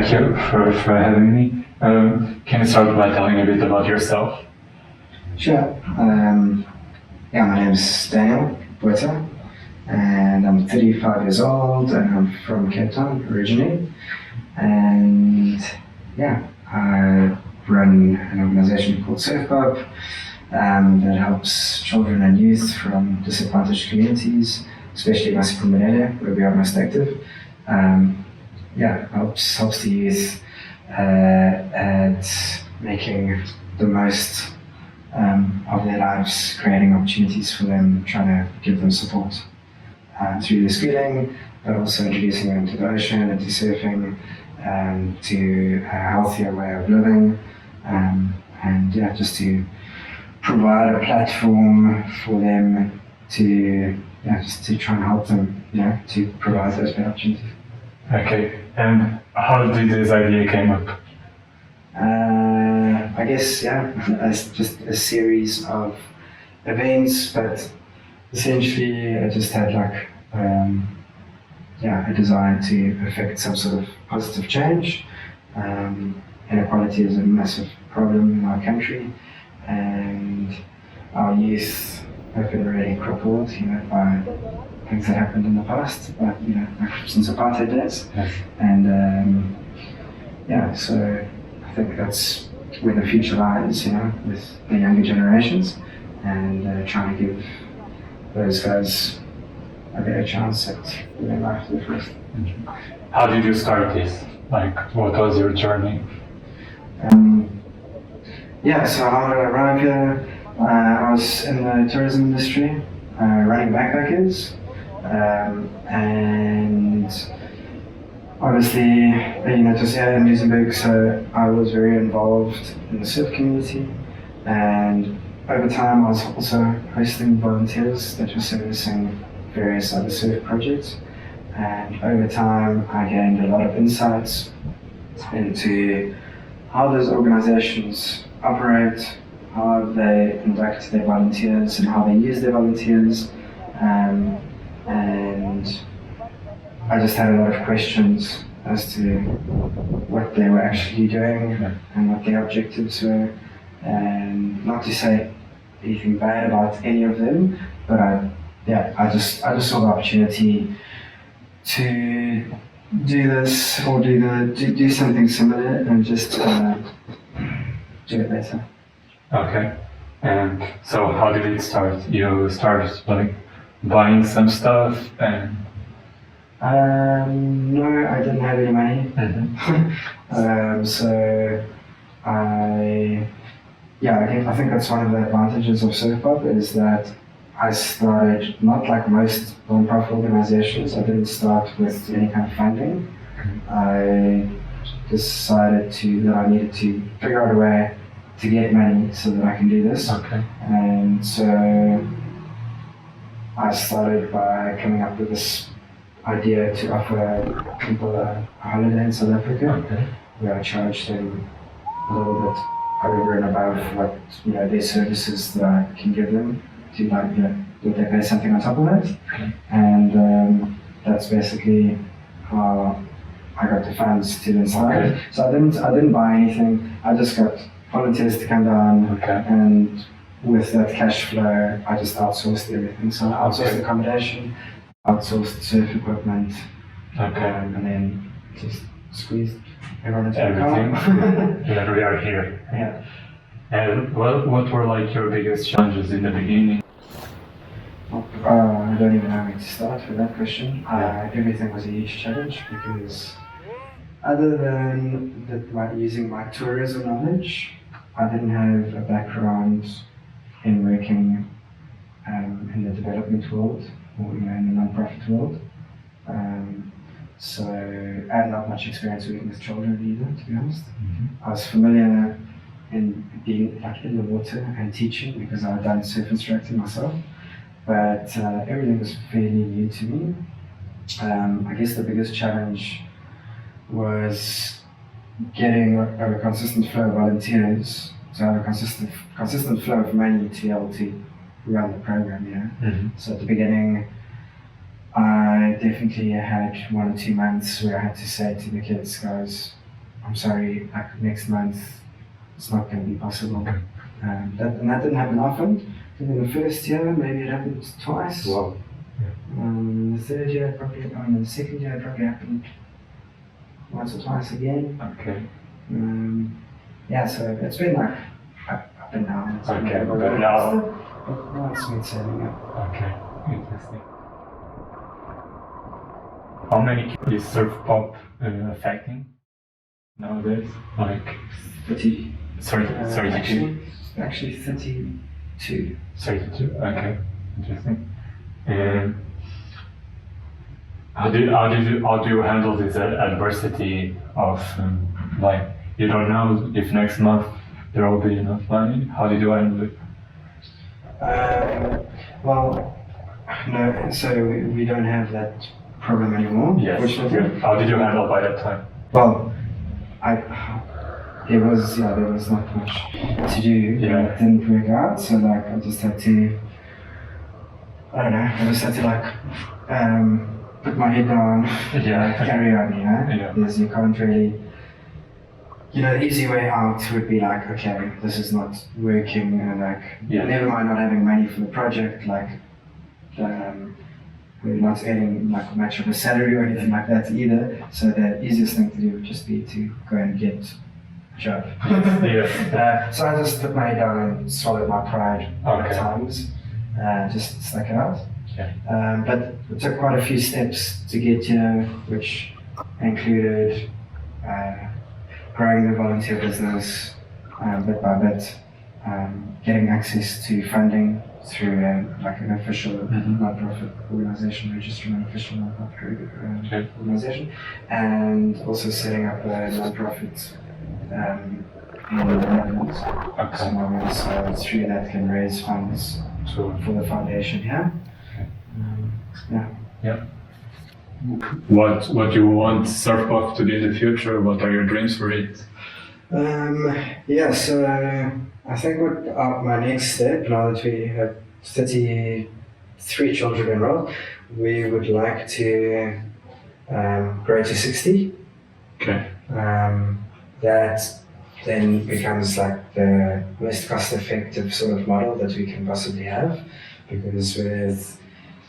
thank you for having me. Can you start by telling a bit about yourself? Sure. My name's Daniel Botha, and I'm 35 years old, and I'm from Cape Town originally. And I run an organization called Surfpop that helps children and youth from disadvantaged communities, especially Masiphumelele, where we are most active. Helps the youth at making the most of their lives, creating opportunities for them, trying to give them support through their schooling, but also introducing them to the ocean and to surfing, to a healthier way of living, just to provide a platform for them to try and help them, to provide those better opportunities. Okay, and how did this idea came up? I guess, it's just a series of events, but essentially I just had a desire to affect some sort of positive change. Inequality is a massive problem in our country, and our youth have been really crippled, by things that happened in the past, like since apartheid days. Yes. And so I think that's where the future lies, with the younger generations, and trying to give those guys a better chance at living life to the fullest. How did you start this? What was your journey? So how did I arrive here? I was in the tourism industry, running backpackers, and obviously, it was here in Luxembourg, so I was very involved in the surf community, and over time I was also hosting volunteers that were servicing various other surf projects, and over time I gained a lot of insights into how those organizations operate, how they induct their volunteers and how they use their volunteers, and I just had a lot of questions as to what they were actually doing and what their objectives were, and not to say anything bad about any of them, but I just saw the opportunity to do this or do something similar and just do it better. Okay, and so how did it start? You started buying some stuff and... No, I didn't have any money. Mm-hmm. So I think that's one of the advantages of Surfpop, is that I started not like most non-profit organizations. I didn't start with any kind of funding. I decided that I needed to figure out a way to get money so that I can do this. Okay. And so I started by coming up with this idea to offer people a holiday in South Africa, where I charged them a little bit over and above what their services that I can give them, to would they pay something on top of that? Okay. And that's basically how I got the funds to start. Okay. So I didn't buy anything. I just got volunteers to come down, and with that cash flow, I just outsourced everything. So I outsourced accommodation, outsourced surf equipment, and then just squeezed everyone into everything. the car. And then we are here. Yeah. And what were your biggest challenges in the beginning? I don't even know where to start with that question. Everything was a huge challenge, because other than using my tourism knowledge, I didn't have a background in working in the development world, or in the non-profit world. So I had not much experience working with children either, to be honest. Mm-hmm. I was familiar in being in the water and teaching, because I had done surf instructing myself, but everything was fairly new to me. I guess the biggest challenge was getting a consistent flow of volunteers, to have a consistent flow of money to be able to run the program, Mm-hmm. So at the beginning, I definitely had 1 or 2 months where I had to say to the kids, guys, I'm sorry, like next month it's not going to be possible. And that didn't happen often. I think in the first year, maybe it happened twice. Wow. The third year, the second year, it probably happened once or twice again. Okay. Yeah, so it's been like up and down. It's been Okay, like a but roller now- coaster, but now it's smooth sailing up. Okay. Interesting. How many kids is Surfpop affecting nowadays? Like 30. 32? Actually 32. 32. Okay. Interesting. And how do you handle this adversity of like you don't know if next month there will be enough money? How did you handle it? Well, no, so we don't have that problem anymore. Yes. Fortunately. How did you handle by that time? Well, there was not much to do. Yeah. It didn't work out, so like I just had to. I don't know. I just had to like put my head down, Yeah. carry on. You know, Yeah. because you can't really. You know, the easy way out would be like, okay, this is not working, and like, Yeah. never mind not having money for the project, like, we're not earning like much of a salary or anything like that either. So the easiest thing to do would just be to go and get a job. Yeah. So I just put my head down and swallowed my pride Okay. at times, just stuck it out. Yeah. But it took quite a few steps to get here, which included growing the volunteer business bit by bit, getting access to funding through like an official non-profit organization, registered an official non-profit organization, and also setting up a non-profit in the Netherlands. Okay. So now through that can raise funds So for the foundation here. yeah. What do you want Surfpop to be in the future? What are your dreams for it? So I think what my next step, now that we have 33 children enrolled, we would like to grow to 60. Okay. That then becomes like the most cost-effective sort of model that we can possibly have, because with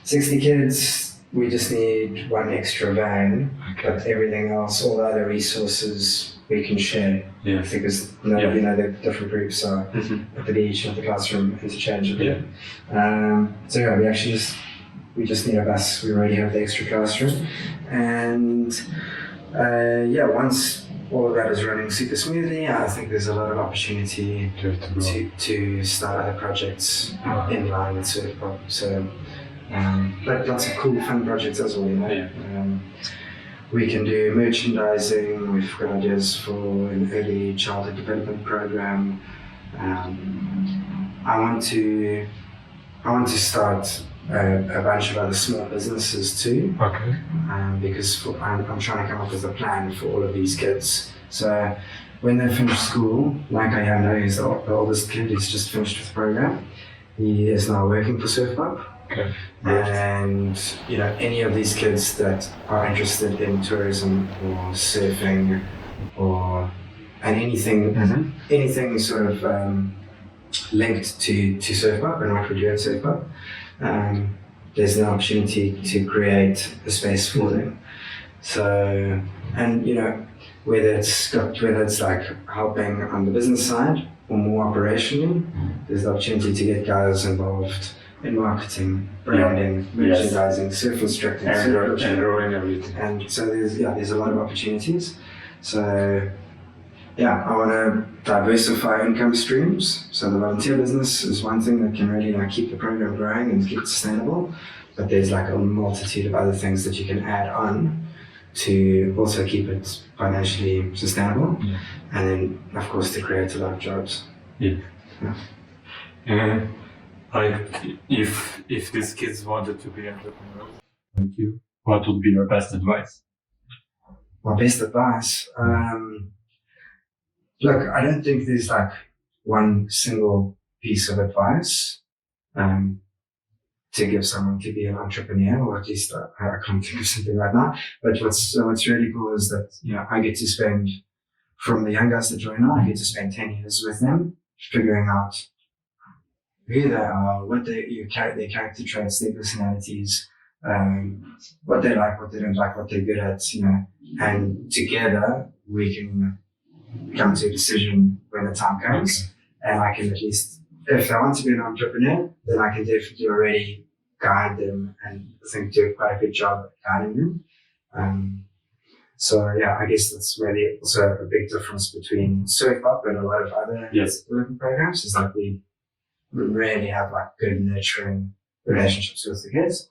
60 kids, we just need one extra van, but everything else, all the other resources, we can share. Yes. Because the different groups are at the beach and at the classroom interchangeably. We just need a bus. We already have the extra classroom, and once all of that is running super smoothly, I think there's a lot of opportunity to start other projects in line with Surfpop. So, but lots of cool, fun projects as well. You know. Yeah. We can do merchandising. We've got ideas for an early childhood development program. I want to start a bunch of other small businesses too. Okay. Because I'm trying to come up with a plan for all of these kids. So when they finish school, like I know he's the oldest kid, he's just finished with the program. He is now working for Surfpop. Okay. And any of these kids that are interested in tourism or surfing and anything sort of linked to Surfpop and what we do at Surfpop, there's an opportunity to create a space for them. So, and whether it's like helping on the business side or more operationally, there's the opportunity to get guys involved in marketing, branding, merchandising, surf instructing, and growing everything. And so there's a lot of opportunities. So I want to diversify income streams. So the volunteer business is one thing that can really keep the program growing and keep it sustainable. But there's like a multitude of other things that you can add on to also keep it financially sustainable. Yeah. And then of course to create a lot of jobs. Yeah. Like if these kids wanted to be entrepreneurs like you, what would be your best advice? My best advice? Look, I don't think there's like one single piece of advice to give someone to be an entrepreneur, or at least I can't think of something right now. But what's really cool is that I get to spend from the young guys that join on, I get to spend 10 years with them, figuring out who they are, what their character traits, their personalities, what they like, what they don't like, what they're good at, and together we can come to a decision when the time comes. And I can at least, if they want to be an entrepreneur, then I can definitely already guide them and I think do quite a good job at guiding them. So yeah, I guess that's really also a big difference between Surfpop and a lot of other development programs is like we really have like good nurturing relationships with the kids.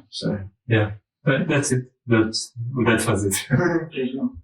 So yeah, that's it. That was it. Okay, cool.